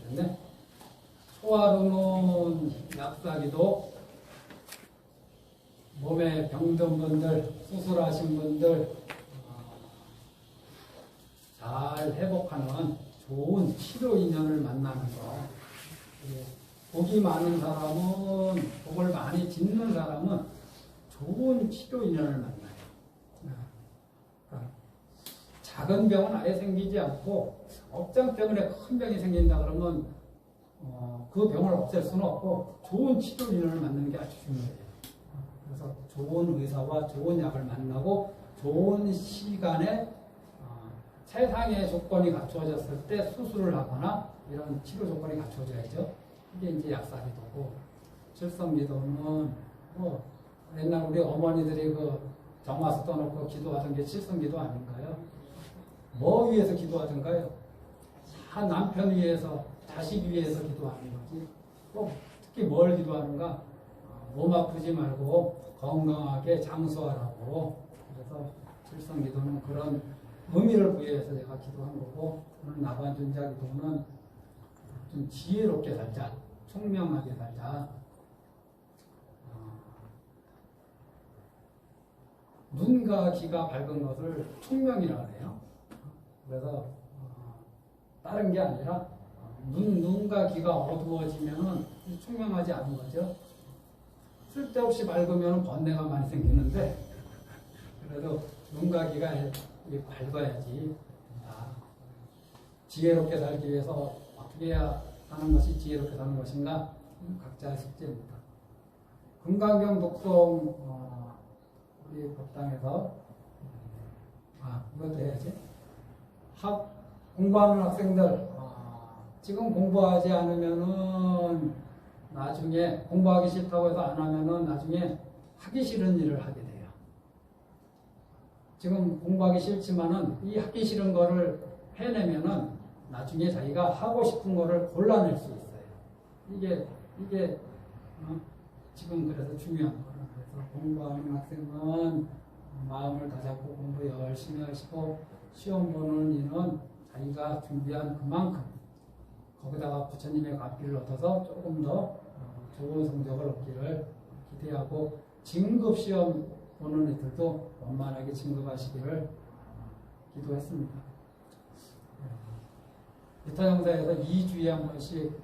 때문에 소화로는 약사기도 몸에 병든 분들, 수술하신 분들 잘 회복하는 좋은 치료 인연을 만나는 거. 복이 많은 사람은, 복을 많이 짓는 사람은 좋은 치료 인연을 만나요. 그러니까 작은 병은 아예 생기지 않고 억장 때문에 큰 병이 생긴다 그러면 그 병을 없앨 수는 없고 좋은 치료 인연을 만나는 게 아주 중요해요. 그래서 좋은 의사와 좋은 약을 만나고 좋은 시간에 세상의 조건이 갖추어졌을 때 수술을 하거나 이런 치료 조건이 갖추어져야죠. 이게 이제 약사기도고, 칠성기도는 뭐 옛날 우리 어머니들이 그 정화수 떠놓고 기도하던 게 칠성기도 아닌가요? 뭐 위해서 기도하던가요? 다 남편 위해서, 자식 위해서 기도하는 거지. 또 특히 뭘 기도하는가? 몸 아프지 말고 건강하게 장수하라고. 그래서 칠성기도는 그런 의미를 부여해서 제가 기도한 거고, 오늘 나반존자 기도는 좀 지혜롭게 살자, 총명하게 살자. 눈과 귀가 밝은 것을 총명이라고 해요. 그래서 다른 게 아니라 눈과 귀가 어두워지면은 총명하지 않은 거죠. 쓸데없이 밝으면 번뇌가 많이 생기는데, 그래도 눈과 귀가 밝아야지. 지혜롭게 살기 위해서 어떻게 해야 사는 것이 지혜롭게 사는 것인가? 각자의 숙제입니다. 금강경 독송 우리 법당에서 이것도 해야지. 공부하는 학생들 지금 공부하지 않으면은 나중에 공부하기 싫다고 해서 안 하면은 나중에 하기 싫은 일을 하게 돼요. 지금 공부하기 싫지만은 이 하기 싫은 거를 해내면은 나중에 자기가 하고 싶은 거를 골라낼 수 있어요. 이게 지금 그래서 중요한 거예요. 그래서 공부하는 학생은 마음을 다잡고 공부 열심히 하시고, 시험 보는 이는 자기가 준비한 그만큼 거기다가 부처님의 감기를 얻어서 조금 더 좋은 성적을 얻기를 기대하고, 진급 시험 보는 이들도 원만하게 진급하시기를 기도했습니다. 유타영사에서 2주에 한 번씩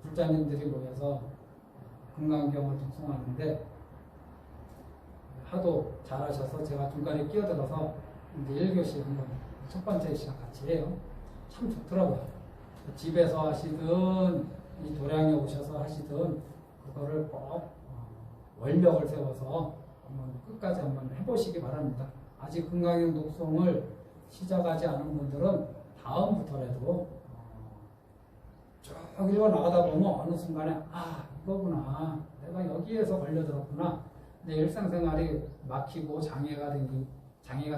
불자님들이 모여서 금강경을 독송하는데, 하도 잘하셔서 제가 중간에 끼어들어서 이제 1교시 한번 첫 번째 시간 같이 해요. 참 좋더라고요. 집에서 하시든 이 도량에 오셔서 하시든 그거를 꼭 원력을 세워서 한번 끝까지 한번 해보시기 바랍니다. 아직 금강경 독송을 시작하지 않은 분들은 다음부터라도 쭉 읽어 나가다 보면 어느 순간에 이거구나, 내가 여기에서 걸려들었구나, 내 일상생활이 막히고 장애가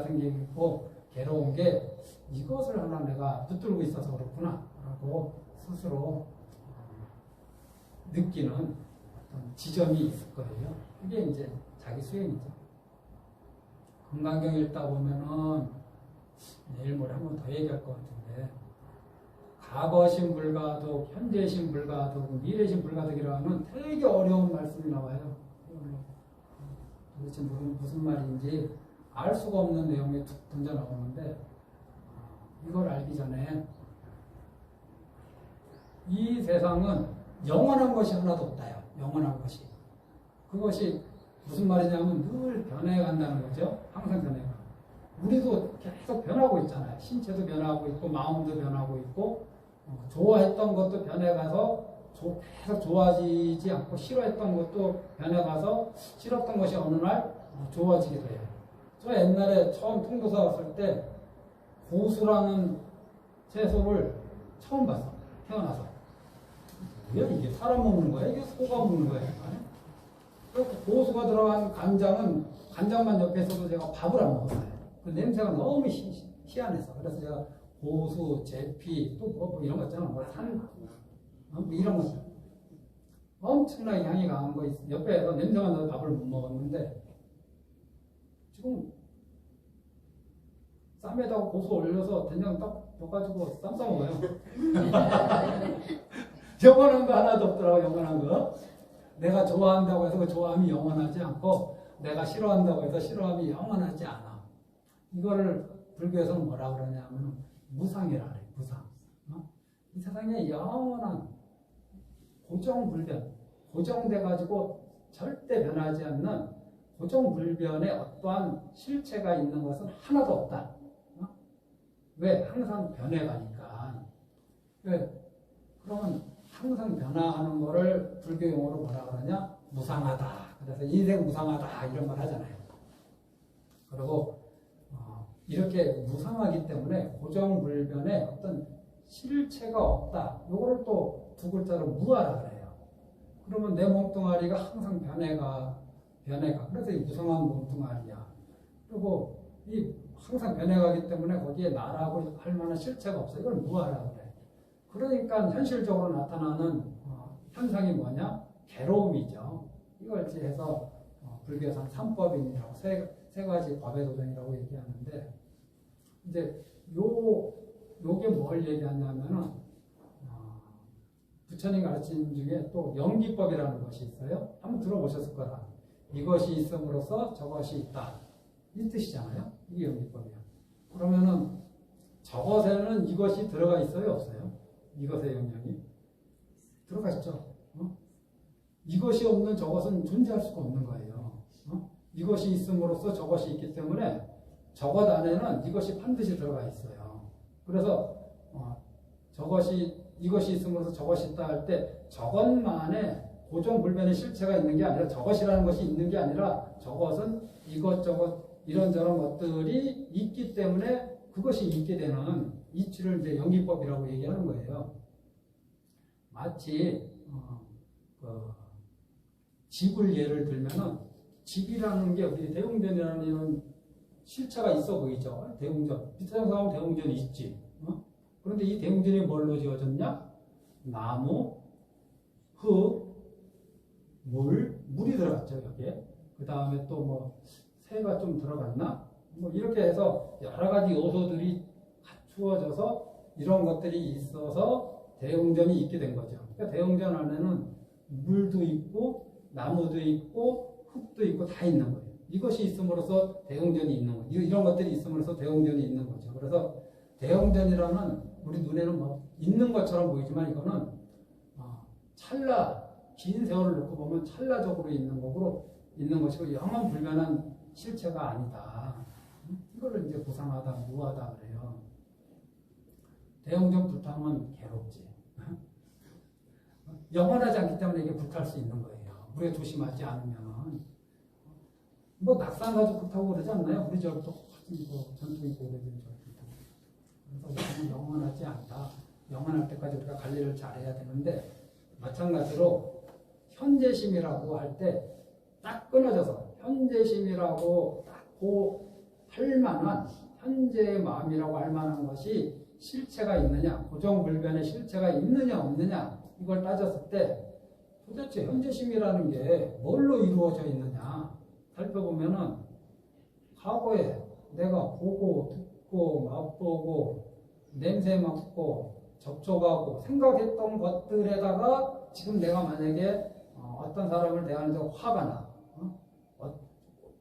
생기고 괴로운 게 이것을 하나 내가 붙들고 있어서 그렇구나 라고 스스로 느끼는 어떤 지점이 있을 거예요. 그게 이제 자기 수행이죠. 금강경 읽다 보면은 내일 모레 한 번 더 얘기할 것 같은데, 과거신 불가독, 현재신 불가독, 미래신 불가독이라는 되게 어려운 말씀이 나와요. 도대체 무슨 말인지 알 수가 없는 내용이 툭 던져 나오는데, 이걸 알기 전에 이 세상은 영원한 것이 하나도 없다요. 영원한 것이. 그것이 무슨 말이냐면 늘 변해간다는 거죠. 항상 변해가. 우리도 계속 변하고 있잖아요. 신체도 변하고 있고 마음도 변하고 있고, 좋아했던 것도 변해가서 계속 좋아지지 않고, 싫어했던 것도 변해가서 싫었던 것이 어느 날 좋아지기도 해요. 저 옛날에 처음 통도사 왔을 때 고수라는 채소를 처음 봤어. 태어나서. 뭐야 이게? 사람 먹는 거야? 이게 소가 먹는 거야? 그래서 고수가 들어간 간장만 옆에 있어도 제가 밥을 안 먹었어요. 그 냄새가 너무 희한해서. 그래서 제가 고수, 제피, 또 뭐 이런 거 있잖아. 뭐 이런 거. 엄청나게 향이 강한 거 옆에서 냄새가 나서 밥을 못 먹었는데, 지금 쌈에다가 고수 올려서 된장 딱 넣어가지고 쌈 싸먹어요. 영원한 거 하나도 없더라고. 영원한 거. 내가 좋아한다고 해서 그 좋아함이 영원하지 않고 내가 싫어한다고 해서 싫어함이 영원하지 않아. 이거를 불교에서는 뭐라 그러냐면 무상이라 그래. 무상. 이 세상에 영원한 고정불변, 고정돼가지고 절대 변하지 않는 고정불변의 어떠한 실체가 있는 것은 하나도 없다. 왜? 항상 변해가니까. 왜? 그러면 항상 변화하는 거를 불교 용어로 뭐라 그러냐? 무상하다. 그래서 인생 무상하다 이런 말 하잖아요. 그리고 이렇게 무상하기 때문에 고정불변의 어떤 실체가 없다. 요거를 또 두 글자로 무하라 그래요. 그러면 내 몸뚱아리가 항상 변해가. 그래서 이 무상한 몸뚱아리야. 그리고 이 항상 변해가기 때문에 거기에 나라고 할 만한 실체가 없어. 이걸 무하라 그래. 그러니까 현실적으로 나타나는 현상이 뭐냐? 괴로움이죠. 이걸 해서 불교에서는 삼법인이라고 세 가지 법의 도전이라고 얘기하는데 이제 요게 뭘 얘기하냐면은 부처님 가르침 중에 또 연기법이라는 것이 있어요. 한번 들어보셨을 거라. 이것이 있음으로써 저것이 있다. 이 뜻이잖아요. 이게 연기법이야. 그러면은 저것에는 이것이 들어가 있어요? 없어요? 이것의 영향이? 들어가 있죠. 이것이 없는 저것은 존재할 수가 없는 거예요. 이것이 있음으로써 저것이 있기 때문에 저것 안에는 이것이 반드시 들어가 있어요. 그래서 이것이 있음으로써 저것이 있다 할 때 저것만의 고정불변의 실체가 있는 게 아니라 저것이라는 것이 있는 게 아니라 저것은 이것저것 이런저런 것들이 있기 때문에 그것이 있게 되는 이치를 이제 연기법이라고 얘기하는 거예요. 마치 집을 예를 들면은 집이라는 게 우리 대웅전이라는 이런 실체가 있어 보이죠. 대웅전 비슷한 사람 대웅전이 있지. 그런데 이 대웅전이 뭘로 지어졌냐? 나무, 흙, 물이 들어갔죠 여기에. 그 다음에 또 뭐 새가 좀 들어갔나? 뭐 이렇게 해서 여러 가지 요소들이 갖추어져서 이런 것들이 있어서 대웅전이 있게 된 거죠. 그러니까 대웅전 안에는 물도 있고 나무도 있고 흙도 있고 다 있는 거예요. 이것이 있음으로써 대웅전이 있는 거예요. 이런 것들이 있음으로써 대웅전이 있는 거죠. 그래서 대웅전이라는 우리 눈에는 뭐 있는 것처럼 보이지만 이거는 찰나 긴 세월을 놓고 보면 찰나적으로 있는 것이고 영원 불변한 실체가 아니다. 이거를 이제 무상하다, 무하다 그래요. 대웅전 불타면 괴롭지. 영원하지 않기 때문에 이게 불탈 수 있는 거예요. 물에 조심하지 않으면. 뭐 낙산 가지고 불타고 그러지 않나요? 우리 저부터 전통이 있고 오래된 저. 그래서 영원하지 않다. 영원할 때까지 우리가 관리를 잘해야 되는데 마찬가지로 현재심이라고 할 때 딱 끊어져서 현재심이라고 딱 할 만한 현재의 마음이라고 할 만한 것이 실체가 있느냐, 고정불변의 실체가 있느냐 없느냐 이걸 따졌을 때 도대체 현재심이라는 게 뭘로 이루어져 있느냐 살펴보면은 과거에 내가 보고 듣고 맛보고 냄새 맡고 접촉하고 생각했던 것들에다가 지금 내가 만약에 어떤 사람을 대하는데 화가 나.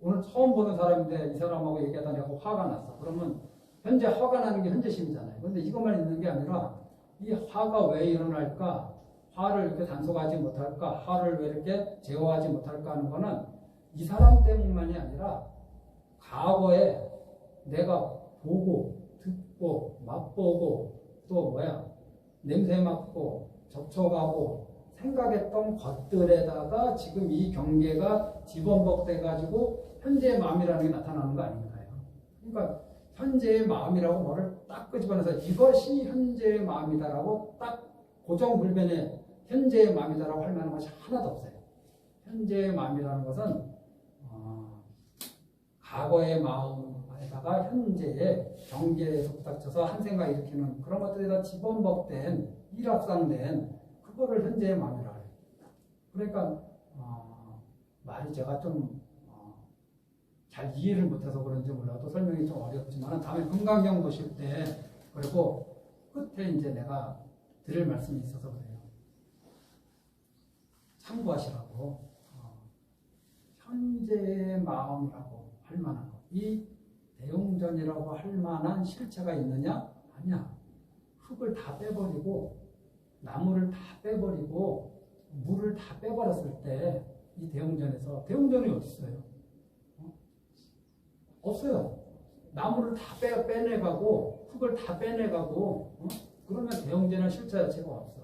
오늘 처음 보는 사람인데 이 사람하고 얘기하다 내가 화가 났어. 그러면 현재 화가 나는 게 현재심이잖아요. 그런데 이것만 있는 게 아니라 이 화가 왜 일어날까? 화를 이렇게 단속하지 못할까? 화를 왜 이렇게 제어하지 못할까 하는 거는 이 사람 때문만이 아니라 과거에 내가 보고 듣고 맛보고 또 냄새 맡고 접촉하고 생각했던 것들에다가 지금 이 경계가 집원복돼 가지고 현재의 마음이라는 게 나타나는 거 아닌가요? 그러니까 현재의 마음이라고 뭐를 딱 끄집어내서 이것이 현재의 마음이다라고 딱 고정불변의 현재의 마음이다라고 할 만한 것이 하나도 없어요. 현재의 마음이라는 것은 과거의 마음에다가 현재의 경계에서 부닥쳐서 한 생각 일으키는 그런 것들이 다 집원복된 일확상된 그거를 현재의 마음이라 해요. 그러니까 말이 제가 좀 잘 이해를 못해서 그런지 몰라도 설명이 좀 어렵지만 다음에 금강경 보실 때 그리고 끝에 이제 내가 드릴 말씀이 있어서 그래요. 참고하시라고. 현재의 마음이라고 할 만한 것. 이 대웅전이라고 할 만한 실체가 있느냐? 아니야. 흙을 다 빼버리고 나무를 다 빼버리고 물을 다 빼버렸을 때 이 대웅전에서 대웅전이 어디 있어요? 없어요. 나무를 다 빼내가고 흙을 다 빼내가고 그러면 대웅전의 실체 자체가 없어.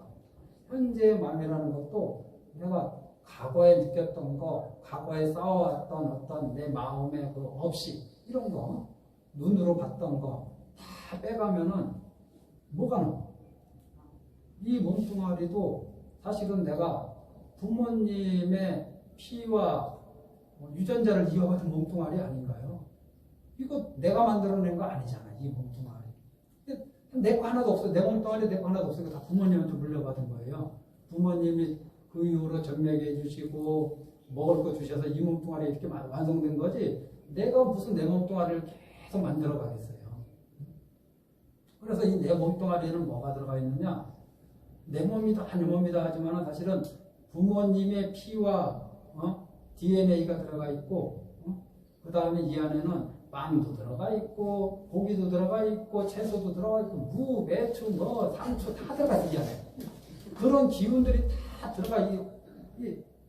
현재의 마음이라는 것도 내가 과거에 느꼈던 거, 과거에 쌓아왔던 어떤 내 마음의 그 없이 이런 거 눈으로 봤던 거 다 빼가면은 뭐가 나와? 이 몸뚱아리도 사실은 내가 부모님의 피와 유전자를 이어받은 몸뚱아리 아닌가요? 이거 내가 만들어낸 거 아니잖아, 이 몸뚱아리. 내 거 하나도 없어. 내 몸뚱아리 내 거 하나도 없어. 이거 다 부모님한테 물려받은 거예요. 부모님이 그 이후로 전매해 주시고 먹을 거 주셔서 이 몸뚱아리 이렇게 완성된 거지. 내가 무슨 내 몸뚱아리를 계속 만들어 가겠어요. 그래서 이 내 몸뚱아리에는 뭐가 들어가 있느냐? 내 몸이다, 내 몸이다 하지만 사실은 부모님의 피와 DNA가 들어가 있고, 그 다음에 이 안에는 빵도 들어가 있고, 고기도 들어가 있고, 채소도 들어가 있고, 무, 매추, 상추 다 들어가 있어, 이 안에. 그런 기운들이 다 들어가, 이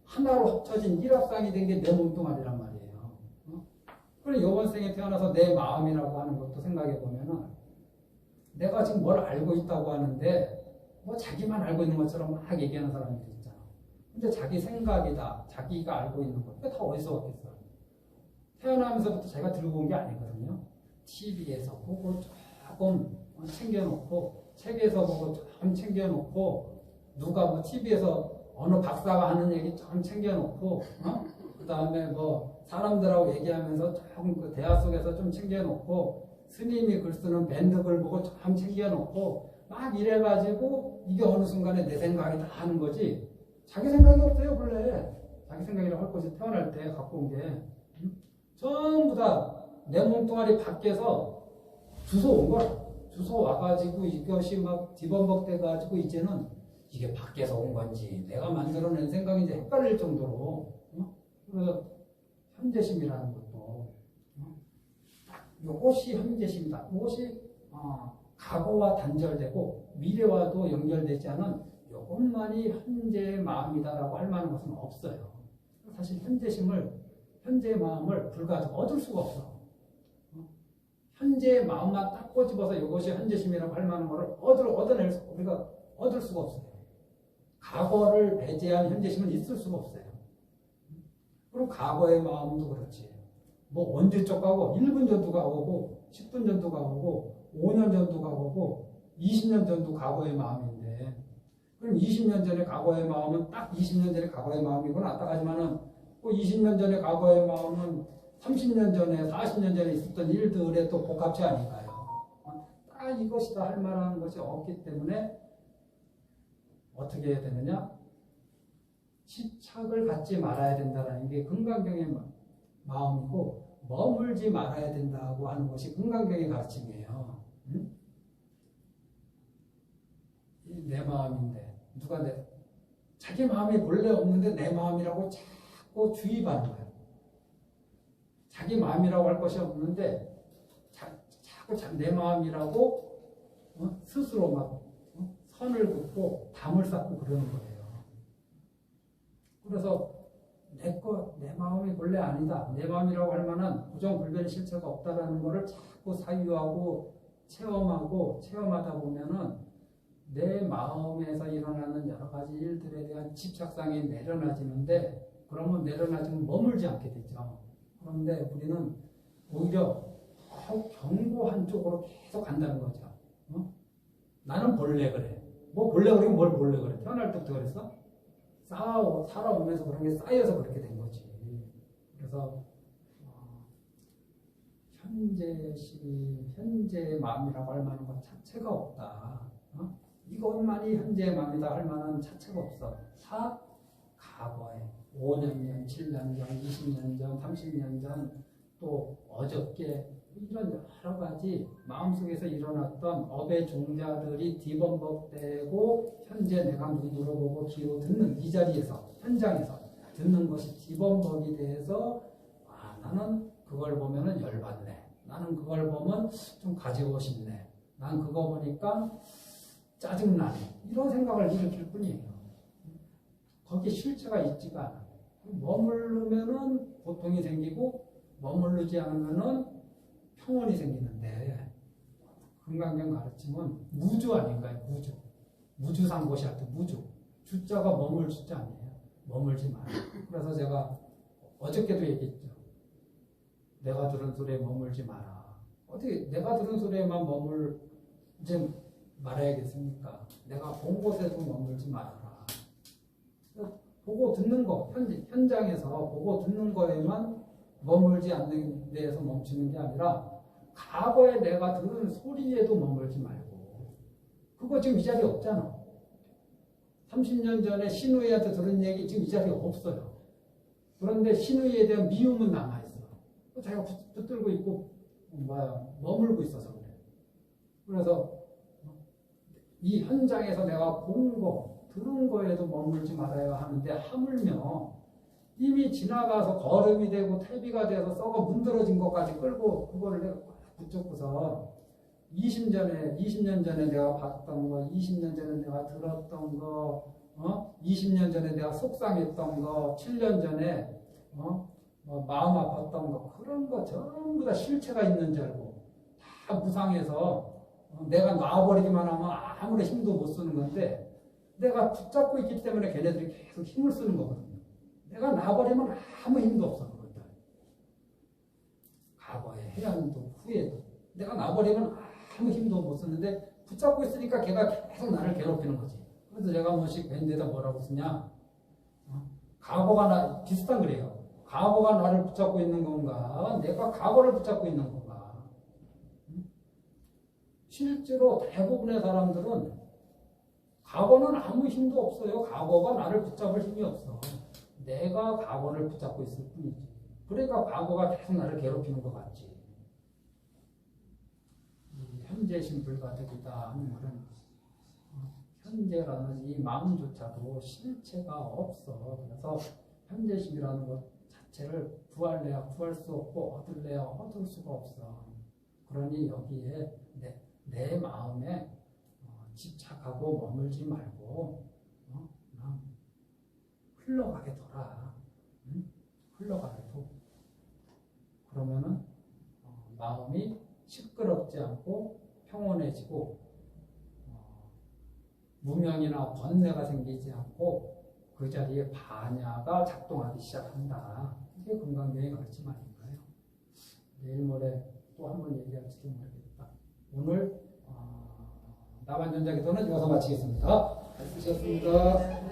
하나로 합쳐진 일합상이 된 게 내 몸뚱아리란 말이에요. 그래, 이번 생에 태어나서 내 마음이라고 하는 것도 생각해 보면은, 내가 지금 뭘 알고 있다고 하는데, 뭐 자기만 알고 있는 것처럼 막 얘기하는 사람들이 있잖아. 근데 자기 생각이다. 자기가 알고 있는 것. 그게 다 어디서 왔겠어? 태어나면서부터 자기가 들고 온 게 아니거든요. TV에서 보고 조금 챙겨놓고, 책에서 보고 좀 챙겨놓고, 누가 뭐 TV에서 어느 박사가 하는 얘기 좀 챙겨놓고, 그 다음에 뭐 사람들하고 얘기하면서 조금 그 대화 속에서 좀 챙겨놓고, 스님이 글 쓰는 밴드글 보고 좀 챙겨놓고, 막 이래가지고 이게 어느 순간에 내 생각이 다 하는 거지. 자기 생각이 없어요, 원래. 자기 생각이라고 할 것이 태어날 때 갖고 온 게. 전부 다 내 몸뚱아리 밖에서 주워 온 거야. 주워 와가지고 이것이 막 뒤범벅돼가지고 이제는 이게 밖에서 온 건지 내가 만들어낸 생각인지 헷갈릴 정도로. 그래서 현재심이라는 것도. 이것이 현재심이다. 이것이 과거와 단절되고 미래와도 연결되지 않은 이것만이 현재의 마음이다라고 할 만한 것은 없어요. 사실 현재의 마음을 불가지고 얻을 수가 없어. 현재의 마음만 딱 꼬집어서 이것이 현재심이라고 할 만한 것을 우리가 얻을 수가 없어요. 과거를 배제한 현재심은 있을 수가 없어요. 그럼 과거의 마음도 그렇지. 뭐 언제 쪽 가고 1분 전도 가고 10분 전도 가고 5년 전도 가고 20년 전도 과거의 마음인데, 그럼 20년 전의 과거의 마음은 딱 20년 전의 과거의 마음이구나. 딱 하지만은 그 20년 전의 과거의 마음은 30년 전에 40년 전에 있었던 일들의 또 복합체 아닌가요? 딱 이것이다 할 만한 것이 없기 때문에 어떻게 해야 되느냐? 집착을 갖지 말아야 된다는 게 금강경의 마음이고, 머물지 말아야 된다고 하는 것이 금강경의 가르침이에요. 내 마음인데 자기 마음이 본래 없는데 내 마음이라고 자꾸 주입하는 거예요. 자기 마음이라고 할 것이 없는데 자꾸 내 마음이라고 스스로 막 선을 긋고 담을 쌓고 그러는 거예요. 그래서 내 마음이 본래 아니다. 내 마음이라고 할 만한 부정불변의 실체가 없다라는 것을 자꾸 사유하고 체험하다 보면은 내 마음에서 일어나는 여러 가지 일들에 대한 집착상이 내려놔지는데, 그러면 내려놔지면 머물지 않게 되죠. 그런데 우리는 오히려 견고한 쪽으로 계속 간다는 거죠. 나는 본래 그래. 뭐 본래 그러면 뭘 본래 그래? 태어날 때부터 그랬어? 살아오면서 그런 게 쌓여서 그렇게 된 거지. 그래서 현재의 마음이라고 할 만한 것 자체가 없다. 이것만이 현재의 마음이다 할 만한 자체가 없어. 다 과거에 5년 전, 7년 전, 20년 전, 30년 전, 또 어저께 이런 여러 가지 마음속에서 일어났던 업의 종자들이 뒤범벅되고 현재 내가 눈으로 보고 귀로 듣는 이 자리에서 현장에서 듣는 것이 뒤범벅이 돼서 나는 그걸 보면은 열받네. 나는 그걸 보면 좀 가지고 싶네. 난 그거 보니까 짜증나네. 이런 생각을 일으킬 뿐이에요. 거기에 실체가 있지가 않아요. 머무르면은 고통이 생기고 머무르지 않으면은 평온이 생기는데 금강경 가르침은 무주 아닌가요? 무주. 무주상고시한테 무주. 주자가 머물 주자 아니에요. 머물지 마라. 그래서 제가 어저께도 얘기했죠. 내가 들은 소리에 머물지 마라. 어떻게 내가 들은 소리에만 머물지 말아야겠습니까? 내가 본 곳에도 머물지 말아라. 보고 듣는 거, 현장에서 보고 듣는 거에만 머물지 않는 데에서 멈추는 게 아니라 과거에 내가 들은 소리에도 머물지 말고 그거 지금 이 자리에 없잖아. 30년 전에 신우이한테 들은 얘기 지금 이 자리에 없어요. 그런데 신우이에 대한 미움은 남아있어. 자기가 붙들고 있고 머물고 있어서 그래. 그래서 이 현장에서 내가 본 거, 들은 거에도 머물지 말아야 하는데 하물며 이미 지나가서 거름이 되고 퇴비가 돼서 썩어 문드러진 것까지 끌고 그거를 내가 붙잡고서 20년 전에 내가 봤던 거, 20년 전에 내가 들었던 거, 20년 전에 내가 속상했던 거, 7년 전에 마음 아팠던 거, 그런 거 전부 다 실체가 있는 줄 알고 다 무상해서 내가 놔버리기만 하면 아무리 힘도 못 쓰는 건데 내가 붙잡고 있기 때문에 걔네들이 계속 힘을 쓰는 거거든요. 내가 놔버리면 아무 힘도 없어. 그것들. 과거에 해안도 후에도 내가 놔버리면 아무 힘도 못 쓰는데 붙잡고 있으니까 걔가 계속 나를 괴롭히는 거지. 그래서 내가 뭐씩 밴드에다 뭐라고 쓰냐. 과거가 비슷한 그래요. 과거가 나를 붙잡고 있는 건가? 내가 과거를 붙잡고 있는 건가? 실제로 대부분의 사람들은 과거는 아무 힘도 없어요. 과거가 나를 붙잡을 힘이 없어. 내가 과거를 붙잡고 있을 뿐이지. 그러니까 과거가 계속 나를 괴롭히는 것 같지. 현재심 불가득이다 하는 말은 현재라는 이 마음조차도 실체가 없어. 그래서 현재심이라는 것 자체를 구할래야 구할 수 없고 얻을래야 얻을 수가 없어. 그러니 여기에 내 마음에 집착하고 머물지 말고 그냥 흘러가게 둬라. 흘러가게 둬. 그러면은 마음이 시끄럽지 않고 평온해지고 무명이나 번뇌가 생기지 않고 그 자리에 반야가 작동하기 시작한다. 이게 금강경의 가르침 아닌가요? 내일 모레 또 한 번 얘기할지도 모르겠다. 오늘 나반전자기도는 여기서 마치겠습니다. 잘 쓰셨습니다.